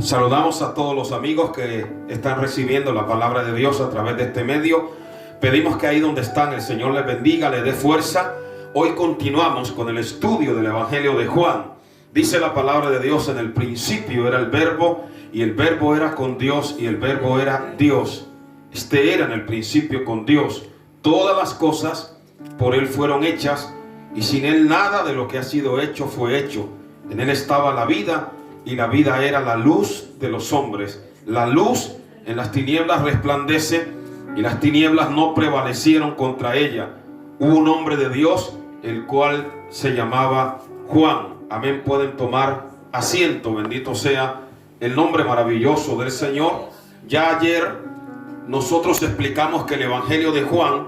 Saludamos a todos los amigos que están recibiendo la palabra de Dios a través de este medio. Pedimos que ahí donde están el Señor les bendiga, les dé fuerza. Hoy continuamos con el estudio del Evangelio de Juan. Dice la palabra de Dios: en el principio era el Verbo, y el Verbo era con Dios, y el Verbo era Dios. Este era en el principio con Dios. Todas las cosas por Él fueron hechas, y sin Él nada de lo que ha sido hecho fue hecho. En Él estaba la vida, y la vida era la luz de los hombres. La luz en las tinieblas resplandece, y las tinieblas no prevalecieron contra ella. Hubo un hombre de Dios, el cual se llamaba Juan. Amén. Pueden tomar asiento. Bendito sea el nombre maravilloso del Señor. Ya ayer nosotros explicamos que el Evangelio de Juan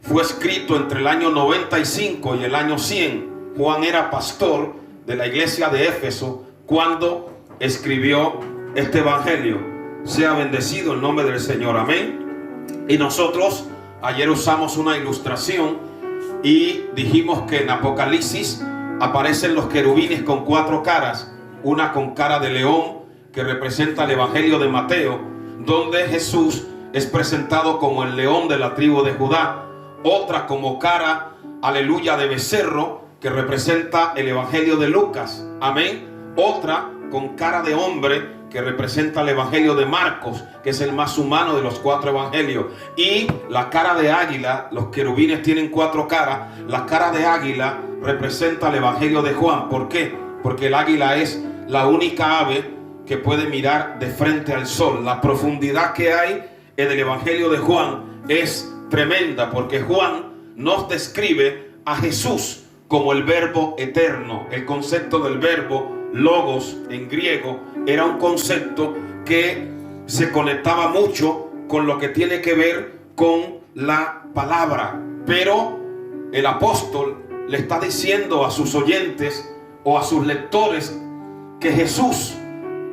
fue escrito entre el año 95 y el año 100. Juan era pastor de la iglesia de Éfeso cuando escribió este Evangelio. Sea bendecido el nombre del Señor. Amén. Y nosotros ayer usamos una ilustración y dijimos que en Apocalipsis aparecen los querubines con 4 caras. Una con cara de león, que representa el Evangelio de Mateo, donde Jesús es presentado como el león de la tribu de Judá. Otra como cara, aleluya, de becerro, que representa el Evangelio de Lucas. Amén. Otra con cara de hombre, que representa el Evangelio de Marcos, que es el más humano de los 4 evangelios. Y la cara de águila, los querubines tienen 4 caras. La cara de águila representa el Evangelio de Juan. ¿Por qué? Porque el águila es la única ave que puede mirar de frente al sol. La profundidad que hay en el Evangelio de Juan es tremenda, porque Juan nos describe a Jesús como el Verbo eterno. El concepto del verbo logos en griego era un concepto que se conectaba mucho con lo que tiene que ver con la palabra. Pero el apóstol le está diciendo a sus oyentes o a sus lectores que Jesús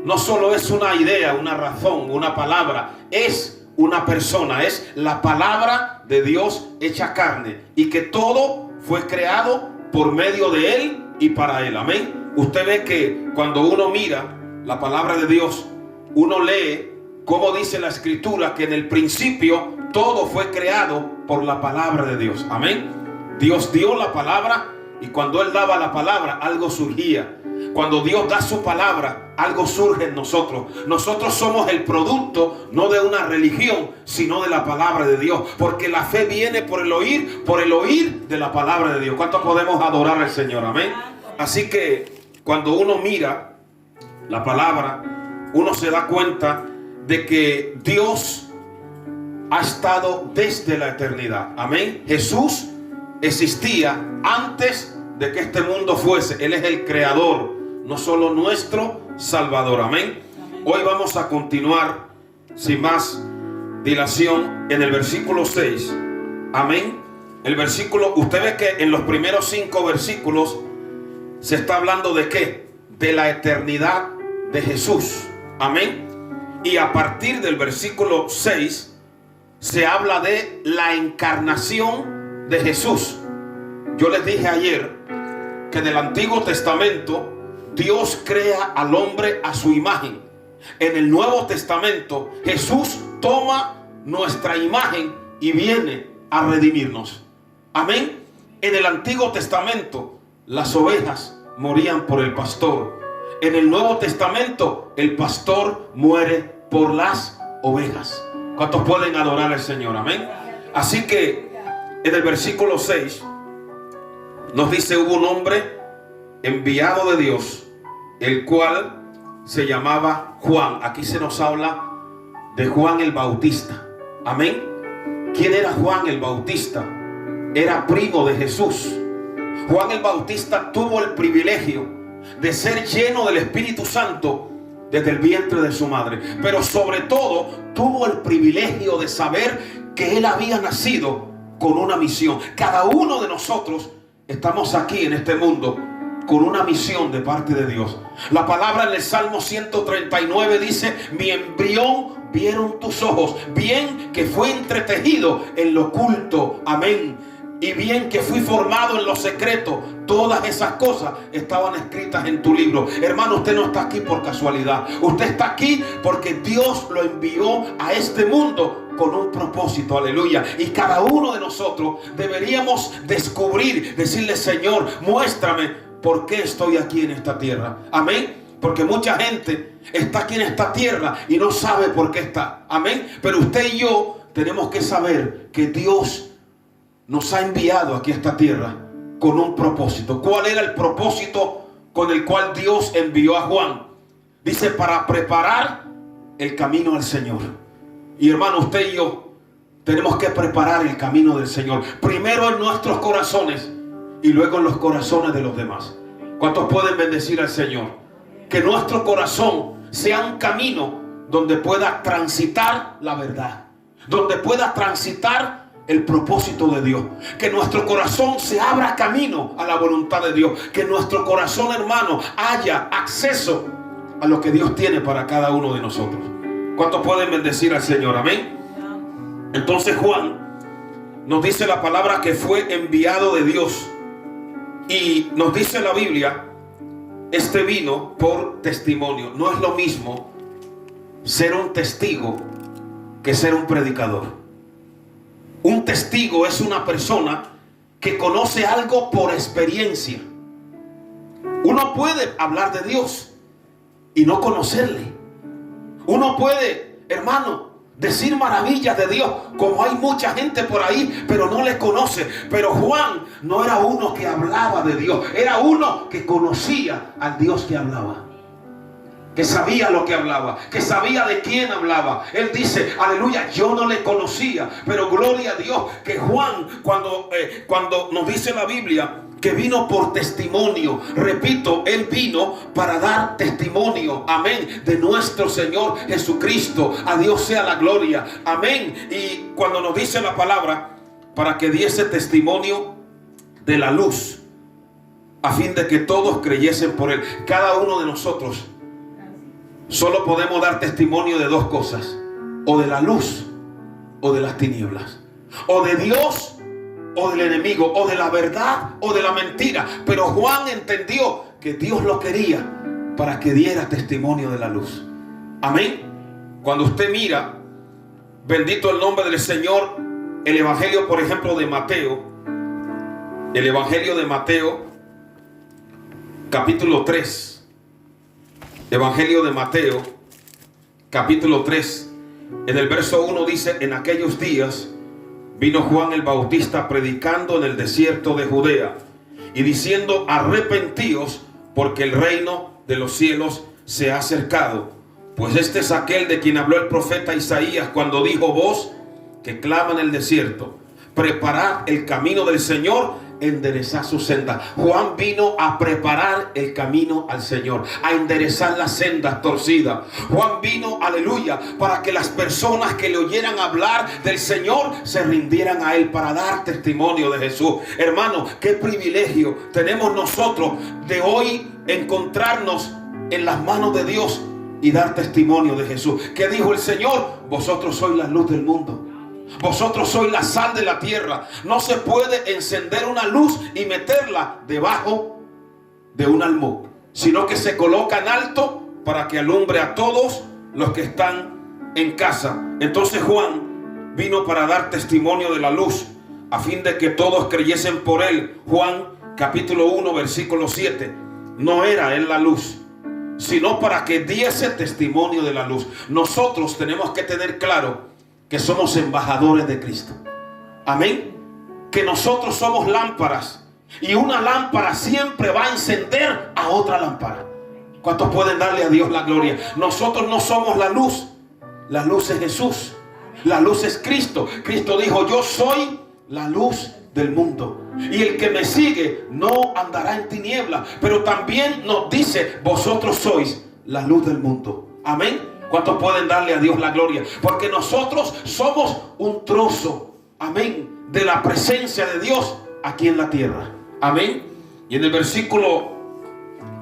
no solo es una idea, una razón, una palabra, es una persona, es la palabra de Dios hecha carne, y que todo fue creado por medio de Él y para Él. Amén. Usted ve que cuando uno mira la palabra de Dios, uno lee cómo dice la Escritura que en el principio todo fue creado por la palabra de Dios. Amén. Dios dio la palabra, y cuando Él daba la palabra, algo surgía. Cuando Dios da su palabra, algo surge en nosotros. Nosotros somos el producto no de una religión, sino de la palabra de Dios. Porque la fe viene por el oír de la palabra de Dios. ¿Cuánto podemos adorar al Señor? Amén. Así que cuando uno mira la palabra, uno se da cuenta de que Dios ha estado desde la eternidad. Amén. Jesús existía antes de que este mundo fuese. Él es el creador, no solo nuestro Salvador. Amén. Hoy vamos a continuar sin más dilación en el versículo 6. Amén. El versículo, usted ve que en los primeros 5 versículos se está hablando de ¿qué? De la eternidad de Jesús. Amén. Y a partir del versículo 6 se habla de la encarnación de Jesús. Yo les dije ayer que en el Antiguo Testamento Dios crea al hombre a su imagen. En el Nuevo Testamento Jesús toma nuestra imagen y viene a redimirnos. Amén. En el Antiguo Testamento las ovejas morían por el pastor. En el Nuevo Testamento el pastor muere por las ovejas. ¿Cuántos pueden adorar al Señor? Amén. Así que en el versículo 6 nos dice: hubo un hombre enviado de Dios, el cual se llamaba Juan. Aquí se nos habla de Juan el Bautista. Amén. ¿Quién era Juan el Bautista? Era primo de Jesús. Juan el Bautista tuvo el privilegio de ser lleno del Espíritu Santo desde el vientre de su madre, pero sobre todo tuvo el privilegio de saber que él había nacido con una misión. Cada uno de nosotros estamos aquí en este mundo con una misión de parte de Dios. La palabra en el Salmo 139 dice: mi embrión vieron tus ojos, bien que fue entretejido en lo oculto. Amén. y bien que fui formado en lo secreto. Todas esas cosas estaban escritas en tu libro. Hermano, usted no está aquí por casualidad. Usted está aquí porque Dios lo envió a este mundo con un propósito, aleluya. Y cada uno de nosotros deberíamos descubrir, decirle: Señor, muéstrame por qué estoy aquí en esta tierra. Amén. Porque mucha gente está aquí en esta tierra y no sabe por qué está. Amén. Pero usted y yo tenemos que saber que Dios nos ha enviado aquí a esta tierra con un propósito. ¿Cuál era el propósito con el cual Dios envió a Juan? Dice: para preparar el camino al Señor. Y hermano, usted y yo tenemos que preparar el camino del Señor. Primero en nuestros corazones y luego en los corazones de los demás. ¿Cuántos pueden bendecir al Señor? Que nuestro corazón sea un camino donde pueda transitar la verdad, donde pueda transitar el propósito de Dios. Que nuestro corazón se abra camino a la voluntad de Dios. Que nuestro corazón, hermano, haya acceso a lo que Dios tiene para cada uno de nosotros. ¿Cuántos pueden bendecir al Señor? Amén. Entonces Juan nos dice la palabra que fue enviado de Dios. Y nos dice la Biblia, este vino por testimonio. No es lo mismo ser un testigo que ser un predicador. Un testigo es una persona que conoce algo por experiencia. Uno puede hablar de Dios y no conocerle. Uno puede, hermano, decir maravillas de Dios, como hay mucha gente por ahí, pero no le conoce. Pero Juan no era uno que hablaba de Dios, era uno que conocía al Dios que hablaba, que sabía lo que hablaba, que sabía de quién hablaba. Él dice, aleluya, yo no le conocía, pero gloria a Dios que Juan, cuando nos dice la Biblia que vino por testimonio, repito, él vino para dar testimonio, amén, de nuestro Señor Jesucristo. A Dios sea la gloria, amén. Y cuando nos dice la palabra, para que diese testimonio de la luz, a fin de que todos creyesen por él. Cada uno de nosotros solo podemos dar testimonio de dos cosas: o de la luz o de las tinieblas, o de Dios o del enemigo, o de la verdad o de la mentira. Pero Juan entendió que Dios lo quería para que diera testimonio de la luz. Amén. Cuando usted mira, bendito el nombre del Señor, el evangelio, por ejemplo, de Mateo, el evangelio de Mateo capítulo 3, evangelio de Mateo capítulo 3, en el verso 1 dice: en aquellos días vino Juan el Bautista predicando en el desierto de Judea y diciendo: arrepentíos, porque el reino de los cielos se ha acercado. Pues este es aquel de quien habló el profeta Isaías cuando dijo: voz que clama en el desierto, preparad el camino del Señor, enderezad su senda. Juan vino a preparar el camino al Señor, a enderezar las sendas torcidas. Juan vino, aleluya, para que las personas que le oyeran hablar del Señor se rindieran a él, para dar testimonio de Jesús. Hermano, qué privilegio tenemos nosotros de hoy encontrarnos en las manos de Dios y dar testimonio de Jesús. ¿Qué dijo el Señor? Vosotros sois la luz del mundo. Vosotros sois la sal de la tierra. No se puede encender una luz y meterla debajo de un almud, sino que se coloca en alto para que alumbre a todos los que están en casa. Entonces Juan vino para dar testimonio de la luz, a fin de que todos creyesen por él. Juan capítulo 1 versículo 7. No era él la luz, sino para que diese testimonio de la luz. Nosotros tenemos que tener claro que somos embajadores de Cristo. Amén. Que nosotros somos lámparas, y una lámpara siempre va a encender a otra lámpara. ¿Cuántos pueden darle a Dios la gloria? Nosotros no somos la luz. La luz es Jesús. La luz es Cristo. Cristo dijo: yo soy la luz del mundo, y el que me sigue no andará en tinieblas. Pero también nos dice: vosotros sois la luz del mundo. Amén. ¿Cuántos pueden darle a Dios la gloria? Porque nosotros somos un trozo, amén, de la presencia de Dios aquí en la tierra. Amén. Y en el versículo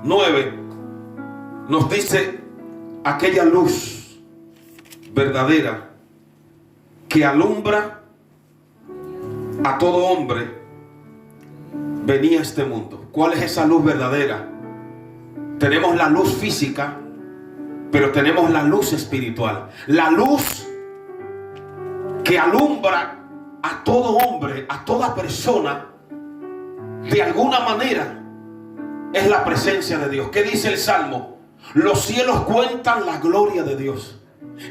9 nos dice: aquella luz verdadera que alumbra a todo hombre venía a este mundo. ¿Cuál es esa luz verdadera? Tenemos la luz física, pero tenemos la luz espiritual. La luz que alumbra a todo hombre, a toda persona, de alguna manera, es la presencia de Dios. ¿Qué dice el Salmo? Los cielos cuentan la gloria de Dios,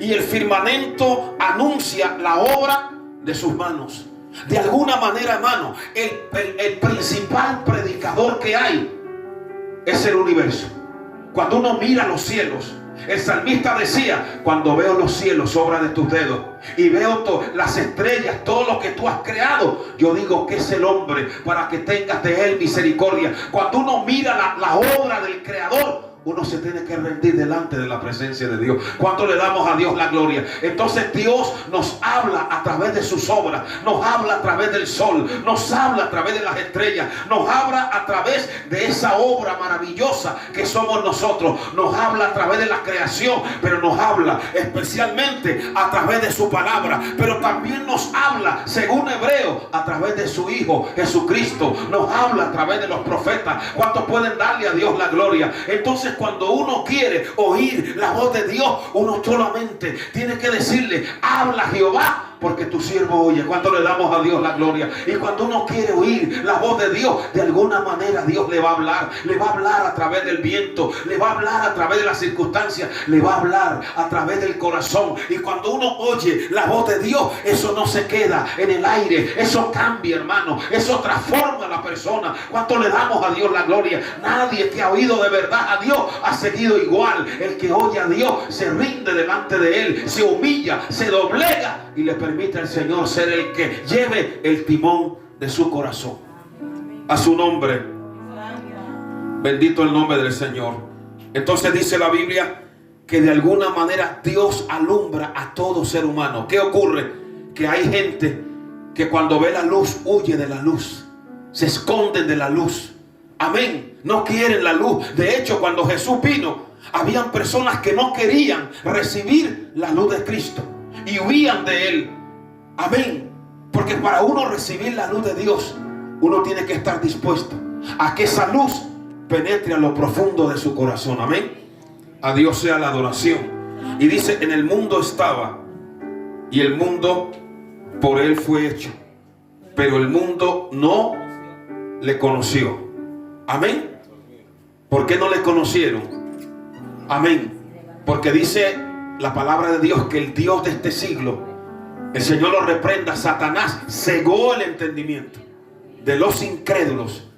y el firmamento anuncia la obra de sus manos. De alguna manera, hermano, el principal predicador que hay es el universo. Cuando uno mira los cielos, el salmista decía: cuando veo los cielos, obra de tus dedos, y veo las estrellas, todo lo que tú has creado, yo digo, que es el hombre para que tengas de él misericordia. Cuando uno mira la obra del Creador, uno se tiene que rendir delante de la presencia de Dios. ¿Cuánto le damos a Dios la gloria? Entonces Dios nos habla a través de sus obras, nos habla a través del sol, nos habla a través de las estrellas, nos habla a través de esa obra maravillosa que somos nosotros, nos habla a través de la creación, pero nos habla especialmente a través de su palabra, pero también nos habla, según Hebreo, a través de su Hijo Jesucristo, nos habla a través de los profetas. ¿Cuántos pueden darle a Dios la gloria? Entonces, cuando uno quiere oír la voz de Dios, uno solamente tiene que decirle: habla Jehová, porque tu siervo oye. Cuando le damos a Dios la gloria. Y cuando uno quiere oír la voz de Dios, de alguna manera Dios le va a hablar. Le va a hablar a través del viento, le va a hablar a través de las circunstancias, le va a hablar a través del corazón. Y cuando uno oye la voz de Dios, eso no se queda en el aire, eso cambia, hermano, eso transforma a la persona. ¿Cuánto le damos a Dios la gloria? Nadie que ha oído de verdad a Dios ha seguido igual. El que oye a Dios se rinde delante de él, se humilla, se doblega y le permite al Señor ser el que lleve el timón de su corazón. A su nombre, bendito el nombre del Señor. Entonces dice la Biblia que de alguna manera Dios alumbra a todo ser humano. ¿Qué ocurre? Que hay gente que cuando ve la luz huye de la luz, se esconden de la luz. Amén. No quieren la luz. De hecho, cuando Jesús vino, habían personas que no querían recibir la luz de Cristo y huían de él. Amén. Porque para uno recibir la luz de Dios, uno tiene que estar dispuesto a que esa luz penetre a lo profundo de su corazón. Amén. A Dios sea la adoración. Y dice: en el mundo estaba, y el mundo por él fue hecho, pero el mundo no le conoció. Amén. ¿Por qué no le conocieron? Amén. Porque dice la palabra de Dios que el Dios de este siglo, el Señor lo reprenda, Satanás cegó el entendimiento de los incrédulos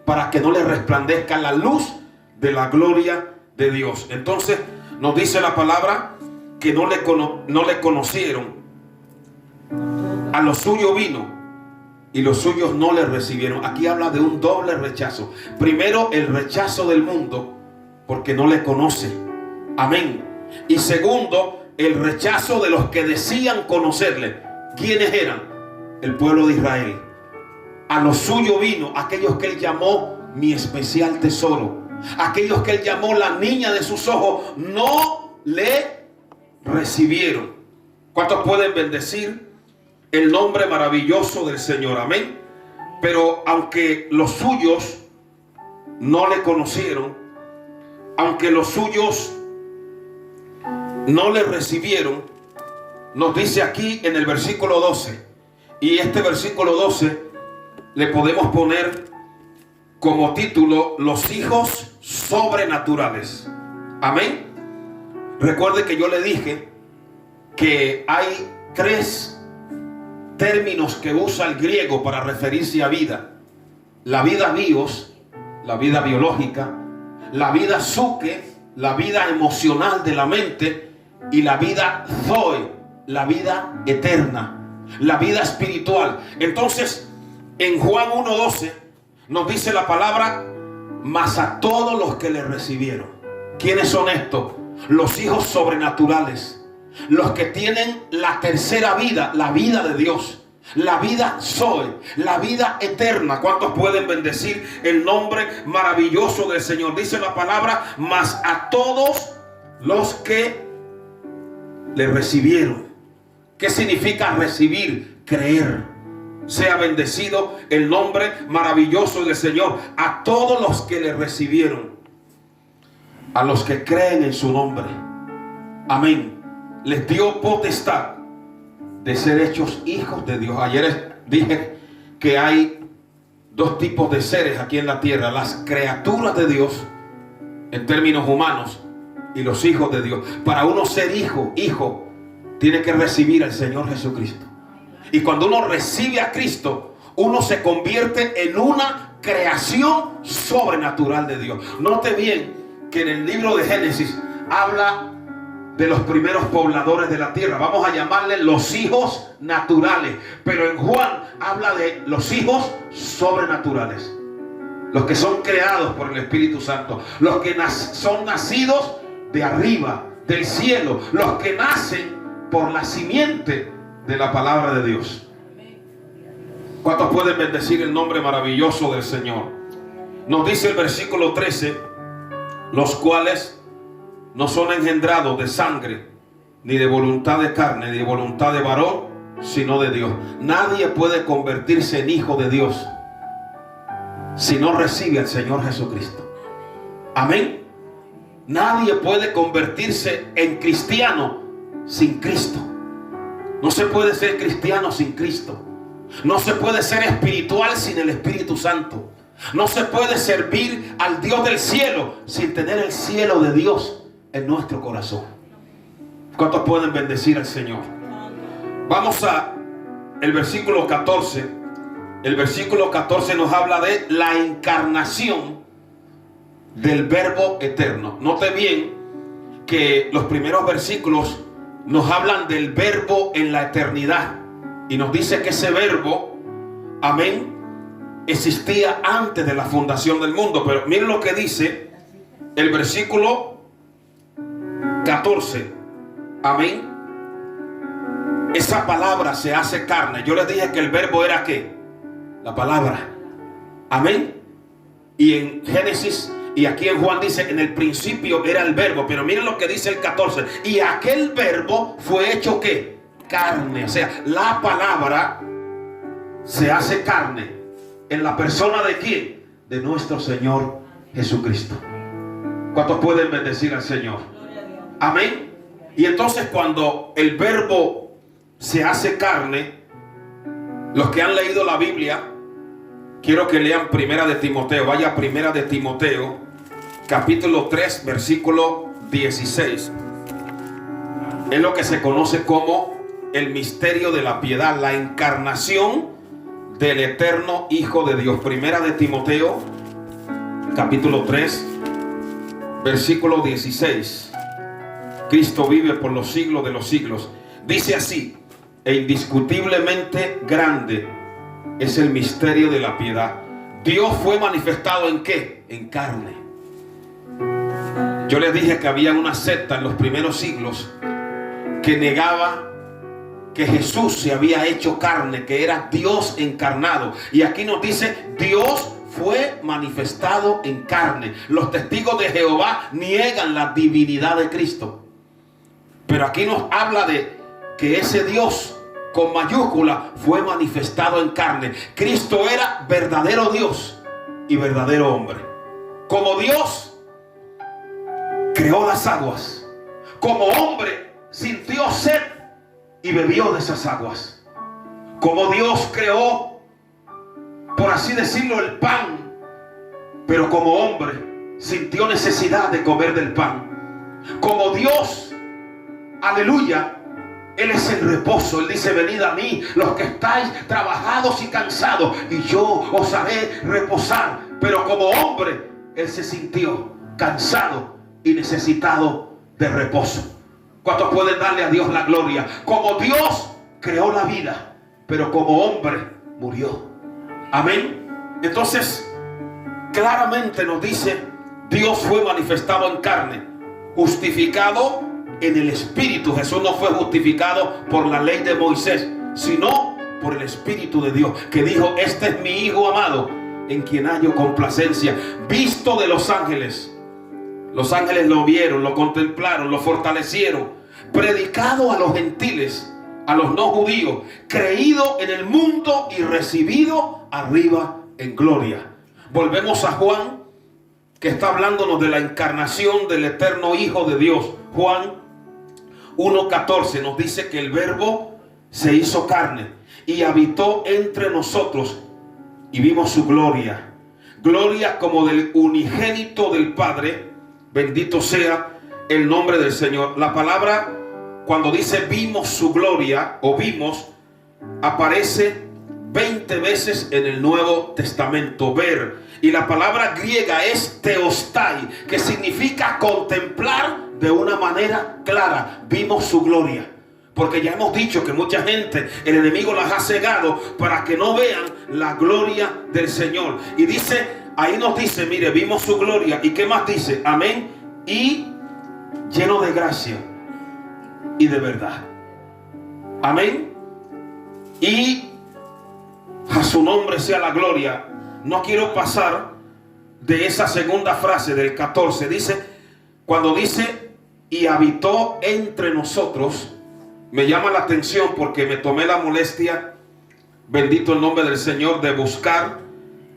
para que no les resplandezca la luz de la gloria de Dios. Entonces nos dice la palabra que no le conocieron. A lo suyo vino y los suyos no le recibieron. Aquí habla de un doble rechazo. Primero, el rechazo del mundo porque no le conoce. Amén. Y segundo, el rechazo de los que decían conocerle. ¿Quiénes eran? El pueblo de Israel. A lo suyo vino, aquellos que él llamó mi especial tesoro, aquellos que él llamó la niña de sus ojos, no le recibieron. ¿Cuántos pueden bendecir el nombre maravilloso del Señor? Amén. Pero aunque los suyos no le conocieron, aunque los suyos no le recibieron, nos dice aquí en el versículo 12, y este versículo 12 le podemos poner como título: los hijos sobrenaturales. Amén. Recuerde que yo le dije que hay tres términos que usa el griego para referirse a vida: la vida bios, la vida biológica; la vida psuke, la vida emocional de la mente; y la vida zoe, la vida eterna, la vida espiritual. Entonces, en Juan 1:12 nos dice la palabra: mas a todos los que le recibieron. ¿Quiénes son estos? Los hijos sobrenaturales, los que tienen la tercera vida, la vida de Dios, la vida Zoe, la vida eterna. ¿Cuántos pueden bendecir el nombre maravilloso del Señor? Dice la palabra: mas a todos los que le recibieron. ¿Qué significa recibir? Creer. Sea bendecido el nombre maravilloso del Señor. A todos los que le recibieron, a los que creen en su nombre, amén, les dio potestad de ser hechos hijos de Dios. Ayer dije que hay dos tipos de seres aquí en la tierra: las criaturas de Dios en términos humanos y los hijos de Dios. Para uno ser hijo, tiene que recibir al Señor Jesucristo. Y cuando uno recibe a Cristo, uno se convierte en una creación sobrenatural de Dios. Note bien que en el libro de Génesis habla de los primeros pobladores de la tierra. Vamos a llamarle los hijos naturales. Pero en Juan habla de los hijos sobrenaturales. Los que son creados por el Espíritu Santo. Los que son nacidos de arriba, del cielo. Los que nacen por la simiente de la palabra de Dios. ¿Cuántos pueden bendecir el nombre maravilloso del Señor? Nos dice el versículo 13: los cuales no son engendrados de sangre, ni de voluntad de carne, ni de voluntad de varón, sino de Dios. Nadie puede convertirse en hijo de Dios si no recibe al Señor Jesucristo. Amén. Nadie puede convertirse en cristiano sin Cristo. No se puede ser cristiano sin Cristo. No se puede ser espiritual sin el Espíritu Santo. No se puede servir al Dios del cielo sin tener el cielo de Dios en nuestro corazón. ¿Cuántos pueden bendecir al Señor? Vamos a el versículo 14. El versículo 14 nos habla de la encarnación del Verbo eterno. Note bien que los primeros versículos nos hablan del Verbo en la eternidad. Y nos dice que ese Verbo, amén, existía antes de la fundación del mundo. Pero miren lo que dice el versículo 14. Amén. Esa palabra se hace carne. Yo les dije que el Verbo era ¿qué? La palabra. Amén. Y en Génesis y aquí en Juan dice: en el principio era el Verbo. Pero miren lo que dice el 14: y aquel Verbo fue hecho ¿qué? Carne. O sea, la palabra se hace carne. ¿En la persona de quién? De nuestro Señor Jesucristo. ¿Cuántos pueden bendecir al Señor? Amén. Y entonces cuando el Verbo se hace carne, los que han leído la Biblia, quiero que lean Primera de Timoteo. Vaya a Primera de Timoteo, capítulo 3, versículo 16. Es lo que se conoce como el misterio de la piedad, la encarnación del eterno Hijo de Dios. Primera de Timoteo, capítulo 3, versículo 16. Cristo vive por los siglos de los siglos. Dice así: e indiscutiblemente grande es el misterio de la piedad. Dios fue manifestado ¿en qué? En carne. Yo les dije que había una secta en los primeros siglos que negaba que Jesús se había hecho carne, que era Dios encarnado. Y aquí nos dice: Dios fue manifestado en carne. Los testigos de Jehová niegan la divinidad de Cristo, pero aquí nos habla de que ese Dios con mayúscula fue manifestado en carne. Cristo era verdadero Dios y verdadero hombre. Como Dios creó las aguas, como hombre sintió sed y bebió de esas aguas. Como Dios creó, por así decirlo, el pan, pero como hombre sintió necesidad de comer del pan. Como Dios, aleluya, Él es el reposo. Él dice: venid a mí los que estáis trabajados y cansados, y yo os haré reposar. Pero como hombre, Él se sintió cansado y necesitado de reposo. ¿Cuántos pueden darle a Dios la gloria? Como Dios creó la vida, pero como hombre murió. Amén. Entonces, claramente nos dice: Dios fue manifestado en carne, justificado en el Espíritu. Jesús no fue justificado por la ley de Moisés, sino por el Espíritu de Dios, que dijo: este es mi Hijo amado, en quien hallo complacencia. Visto de los ángeles. Los ángeles lo vieron, lo contemplaron, lo fortalecieron. Predicado a los gentiles, a los no judíos, creído en el mundo y recibido arriba en gloria. Volvemos a Juan, que está hablándonos de la encarnación del eterno Hijo de Dios. Juan 1:14 nos dice que el Verbo se hizo carne y habitó entre nosotros y vimos su gloria. Gloria como del unigénito del Padre. Bendito sea el nombre del Señor. La palabra, cuando dice vimos su gloria o vimos, aparece 20 veces en el Nuevo Testamento, ver. Y la palabra griega es teostai, que significa contemplar de una manera clara. Vimos su gloria. Porque ya hemos dicho que mucha gente, el enemigo las ha cegado para que no vean la gloria del Señor. Y dice, ahí nos dice, mire, vimos su gloria. ¿Y qué más dice? Amén. Y lleno de gracia y de verdad. Amén. Y a su nombre sea la gloria. No quiero pasar de esa segunda frase del 14. Dice, cuando dice, y habitó entre nosotros, me llama la atención porque me tomé la molestia, bendito el nombre del Señor, de buscar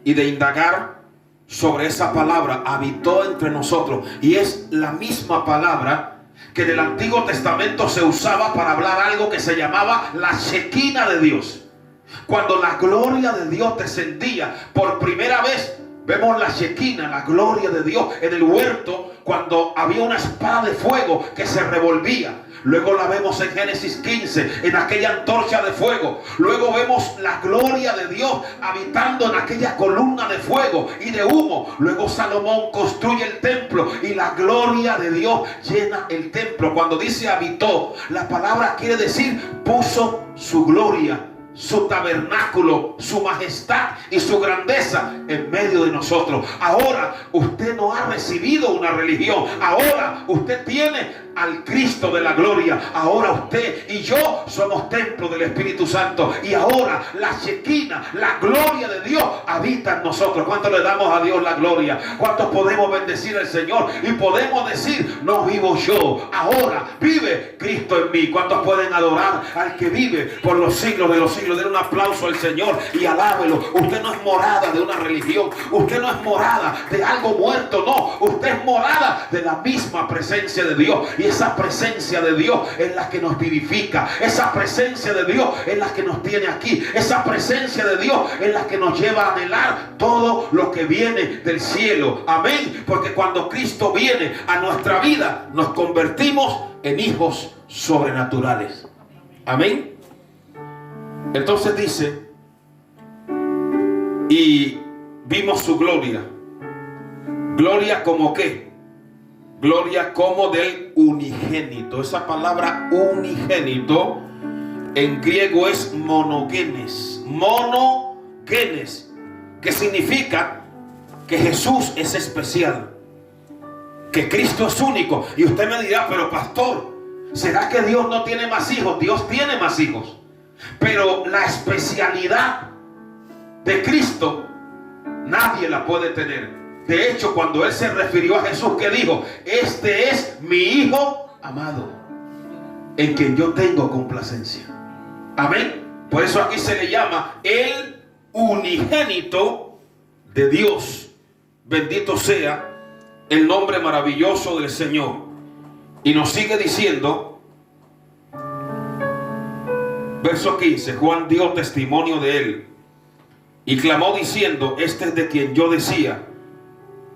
y de indagar sobre esa palabra, habitó entre nosotros. Y es la misma palabra que en el Antiguo Testamento se usaba para hablar algo que se llamaba la Shekinah de Dios. Cuando la gloria de Dios descendía por primera vez, vemos la Shekinah, la gloria de Dios en el huerto, cuando había una espada de fuego que se revolvía. Luego la vemos en Génesis 15, en aquella antorcha de fuego. Luego vemos la gloria de Dios habitando en aquella columna de fuego y de humo. Luego Salomón construye el templo y la gloria de Dios llena el templo. Cuando dice habitó, la palabra quiere decir puso su gloria, su tabernáculo, su majestad y su grandeza en medio de nosotros. Ahora usted no ha recibido una religión. Ahora usted tiene al Cristo de la gloria. Ahora usted y yo somos templo del Espíritu Santo. Y ahora la Shekinah, la gloria de Dios habita en nosotros. ¿Cuánto le damos a Dios la gloria? ¿Cuántos podemos bendecir al Señor? Y podemos decir, no vivo yo, ahora vive Cristo en mí. ¿Cuántos pueden adorar al que vive por los siglos de los siglos? Den un aplauso al Señor y alábelo. Usted no es morada de una religión. Usted no es morada de algo muerto. No, usted es morada de la misma presencia de Dios. Y esa presencia de Dios es la que nos vivifica. Esa presencia de Dios es la que nos tiene aquí. Esa presencia de Dios es la que nos lleva a anhelar todo lo que viene del cielo. Amén. Porque cuando Cristo viene a nuestra vida, nos convertimos en hijos sobrenaturales. Amén. Entonces dice, y vimos su gloria. Gloria como qué? Gloria como del unigénito. Esa palabra unigénito en griego es monogenes. Monogenes, que significa que Jesús es especial, que Cristo es único. Y usted me dirá, pero pastor, ¿será que Dios no tiene más hijos? Dios tiene más hijos. Pero la especialidad de Cristo nadie la puede tener. De hecho, cuando Él se refirió a Jesús, ¿qué dijo? Este es mi Hijo amado, en quien yo tengo complacencia. Amén. Por eso aquí se le llama el unigénito de Dios. Bendito sea el nombre maravilloso del Señor. Y nos sigue diciendo, verso 15, Juan dio testimonio de Él y clamó diciendo, este es de quien yo decía,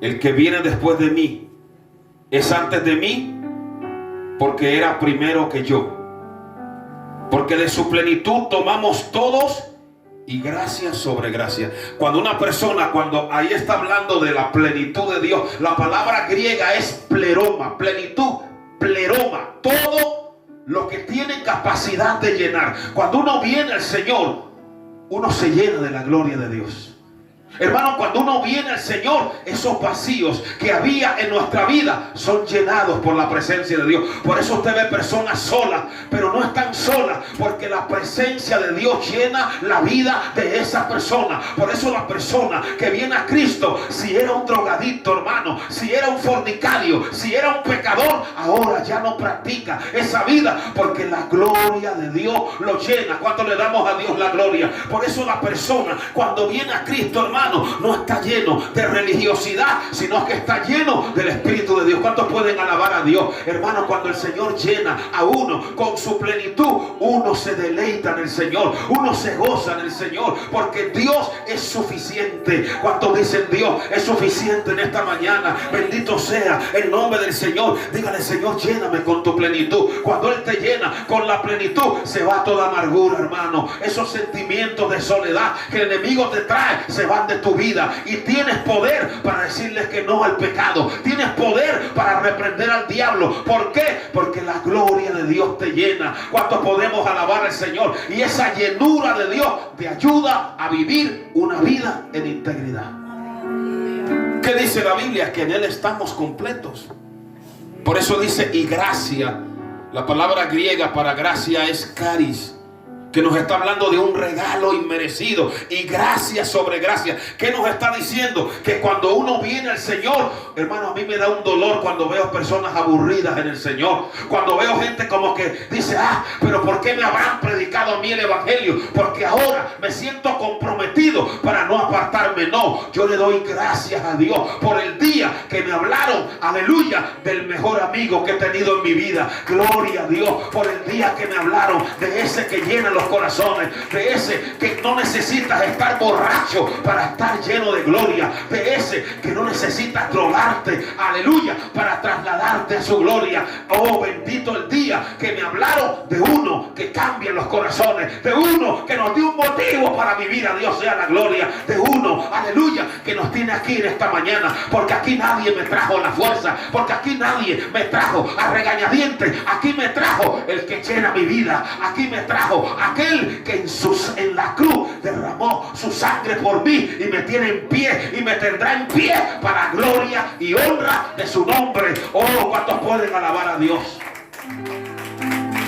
el que viene después de mí es antes de mí, porque era primero que yo. Porque de su plenitud tomamos todos y gracia sobre gracia. Cuando una persona, cuando ahí está hablando de la plenitud de Dios, la palabra griega es pleroma, plenitud, pleroma, todo lo que tiene capacidad de llenar. Cuando uno viene al Señor, uno se llena de la gloria de Dios. Hermano, cuando uno viene al Señor, esos vacíos que había en nuestra vida son llenados por la presencia de Dios. Por eso usted ve personas solas, pero no están solas, porque la presencia de Dios llena la vida de esa persona. Por eso la persona que viene a Cristo, si era un drogadicto, hermano, si era un fornicario, si era un pecador, ahora ya no practica esa vida, porque la gloria de Dios lo llena. ¿Cuánto le damos a Dios la gloria? Por eso la persona cuando viene a Cristo, hermano, no está lleno de religiosidad, sino que está lleno del Espíritu de Dios. ¿Cuántos pueden alabar a Dios? Hermano, cuando el Señor llena a uno con su plenitud, uno se deleita en el Señor, uno se goza en el Señor, porque Dios es suficiente. ¿Cuántos dicen Dios es suficiente en esta mañana? Bendito sea el nombre del Señor. Dígale: Señor, lléname con tu plenitud. Cuando Él te llena con la plenitud, se va toda amargura, hermano. Esos sentimientos de soledad que el enemigo te trae, se van de tu vida, y tienes poder para decirles que no al pecado. Tienes poder para reprender al diablo. ¿Por qué? Porque la gloria de Dios te llena. ¿Cuántos podemos alabar al Señor? Y esa llenura de Dios te ayuda a vivir una vida en integridad. ¿Qué dice la Biblia? Que en Él estamos completos. Por eso dice: y gracia. La palabra griega para gracia es charis, que nos está hablando de un regalo inmerecido, y gracia sobre gracia. ¿Qué nos está diciendo? Que cuando uno viene al Señor, hermano, a mí me da un dolor cuando veo personas aburridas en el Señor, cuando veo gente como que dice: pero ¿por qué me habrán predicado a mí el Evangelio? Porque ahora me siento comprometido para no apartarme. No, yo le doy gracias a Dios por el día que me hablaron, aleluya, del mejor amigo que he tenido en mi vida. Gloria a Dios por el día que me hablaron de ese que llena los corazones, de ese que no necesitas estar borracho para estar lleno de gloria, de ese que no necesitas drogarte, aleluya, para trasladarte a su gloria. Oh, bendito el día que me hablaron de uno que cambia los corazones, de uno que nos dio un motivo para vivir. A Dios sea la gloria. De uno, aleluya, que nos tiene aquí en esta mañana, porque aquí nadie me trajo a la fuerza, porque aquí nadie me trajo a regañadientes. Aquí me trajo el que llena mi vida. Aquí me trajo aquel que en la cruz derramó su sangre por mí y me tiene en pie y me tendrá en pie para gloria y honra de su nombre. Oh, ¿cuántos pueden alabar a Dios?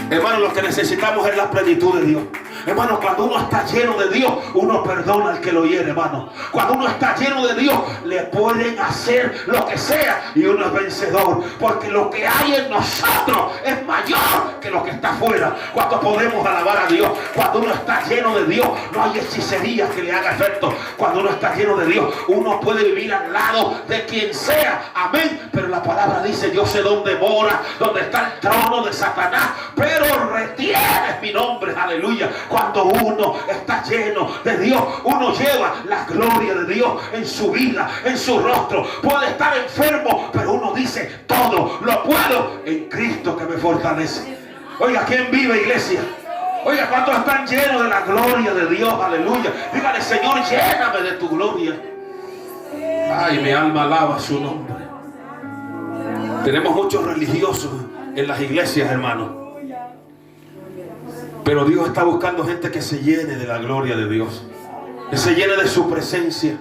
Hermano, lo que necesitamos es la plenitud de Dios. Hermano, cuando uno está lleno de Dios, uno perdona al que lo hiere, hermano. Cuando uno está lleno de Dios, le pueden hacer lo que sea y uno es vencedor, porque lo que hay en nosotros es mayor que lo que está afuera. ¿Cuántos podemos alabar a Dios? Cuando uno está lleno de Dios, no hay hechicería que le haga efecto. Cuando uno está lleno de Dios, uno puede vivir al lado de quien sea, amén. Pero la palabra dice: yo sé dónde mora, dónde está el trono de Satanás, pero retienes mi nombre, aleluya. Cuando uno está lleno de Dios, uno lleva la gloria de Dios en su vida, en su rostro. Puede estar enfermo, pero uno dice: todo lo puedo en Cristo que me fortalece. Oiga, ¿quién vive, iglesia? Oiga, ¿cuántos están llenos de la gloria de Dios? Aleluya. Dígale: Señor, lléname de tu gloria. Ay, mi alma alaba su nombre. Tenemos muchos religiosos en las iglesias, hermano, pero Dios está buscando gente que se llene de la gloria de Dios, que se llene de su presencia,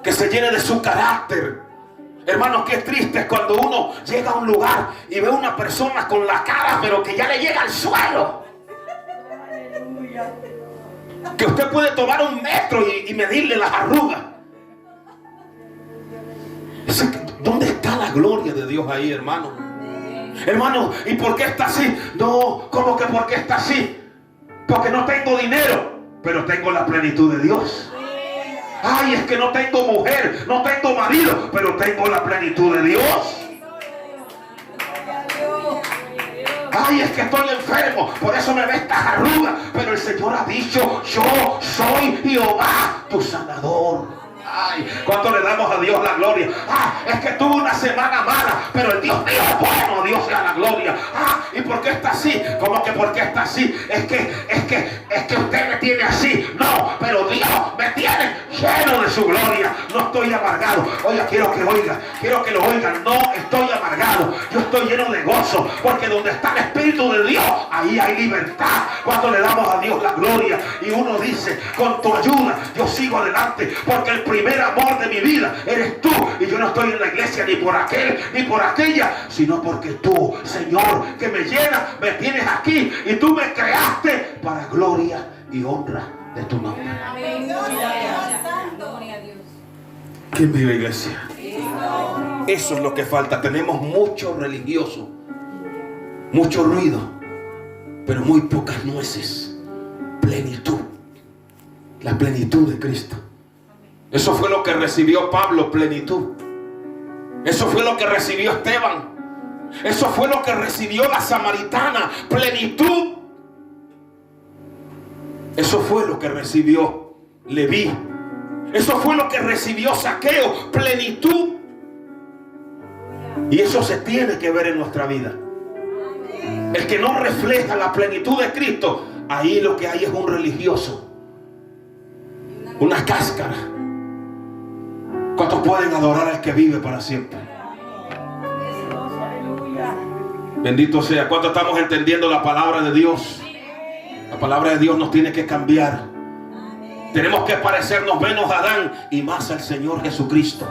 que se llene de su carácter. Hermanos, qué triste es cuando uno llega a un lugar y ve a una persona con la cara, pero que ya le llega al suelo. Que usted puede tomar 1 metro y medirle las arrugas. ¿Dónde está la gloria de Dios ahí, hermano? Hermano, ¿y por qué está así? No, ¿cómo que por qué está así? Porque no tengo dinero, pero tengo la plenitud de Dios. Ay, es que no tengo mujer, no tengo marido, pero tengo la plenitud de Dios. Ay, es que estoy enfermo, por eso me ve estas arrugas, pero el Señor ha dicho: yo soy Jehová, tu sanador. Ay, ¿cuánto le damos a Dios la gloria? Es que tuve una semana mala, pero el Dios mío es bueno. Dios sea la gloria. ¿Y por qué está así? ¿Cómo que por qué está así? Es que usted me tiene así. No, pero Dios me tiene lleno de su gloria. No estoy estoy amargado. Oiga, quiero que lo oigan. No estoy amargado, yo estoy lleno de gozo, porque donde está el Espíritu de Dios, ahí hay libertad. Cuando le damos a Dios la gloria y uno dice, con tu ayuda yo sigo adelante, porque el primer amor de mi vida eres tú, y yo no estoy en la iglesia ni por aquel ni por aquella, sino porque tú, Señor, que me llenas, me tienes aquí, y tú me creaste para gloria y honra de tu nombre. ¿Quién vive, iglesia? Eso es lo que falta. Tenemos mucho religioso, mucho ruido, pero muy pocas nueces. Plenitud, la plenitud de Cristo. Eso fue lo que recibió Pablo, plenitud. Eso fue lo que recibió Esteban. Eso fue lo que recibió la samaritana, plenitud. Eso fue lo que recibió Leví. Eso fue lo que recibió Zaqueo, plenitud. Y eso se tiene que ver en nuestra vida. El que no refleja la plenitud de Cristo, ahí lo que hay es un religioso, una cáscara. ¿Cuántos pueden adorar al que vive para siempre? Bendito sea. ¿Cuántos estamos entendiendo la palabra de Dios? La palabra de Dios nos tiene que cambiar. Tenemos que parecernos menos a Adán y más al Señor Jesucristo.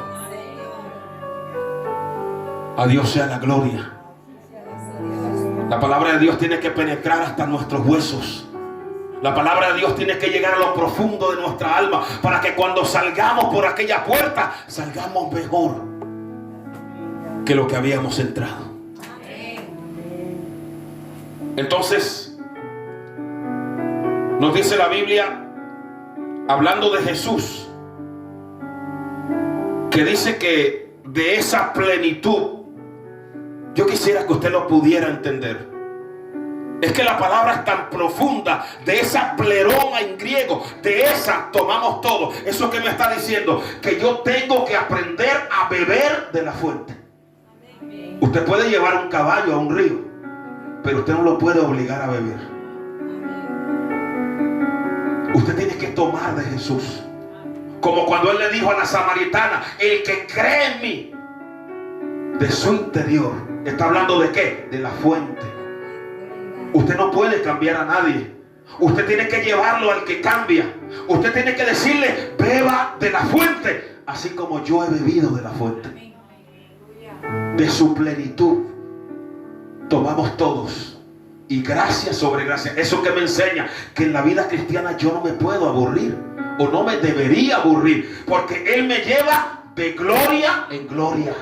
A Dios sea la gloria. La palabra de Dios tiene que penetrar hasta nuestros huesos. La palabra de Dios tiene que llegar a lo profundo de nuestra alma, para que cuando salgamos por aquella puerta, salgamos mejor que lo que habíamos entrado. Entonces, nos dice la Biblia, hablando de Jesús, que dice que de esa plenitud, yo quisiera que usted lo pudiera entender. Es que la palabra es tan profunda, de esa pleroma en griego, de esa tomamos todo. Eso que me está diciendo, que yo tengo que aprender a beber de la fuente. Usted puede llevar un caballo a un río, pero usted no lo puede obligar a beber. Usted tiene que tomar de Jesús. Como cuando Él le dijo a la samaritana, el que cree en mí, de su interior. ¿Está hablando de qué? De la fuente. Usted no puede cambiar a nadie. Usted tiene que llevarlo al que cambia. Usted tiene que decirle, beba de la fuente, así como yo he bebido de la fuente. De su plenitud tomamos todos, y gracia sobre gracia. Eso que me enseña que en la vida cristiana yo no me puedo aburrir, o no me debería aburrir, porque Él me lleva de gloria en gloria.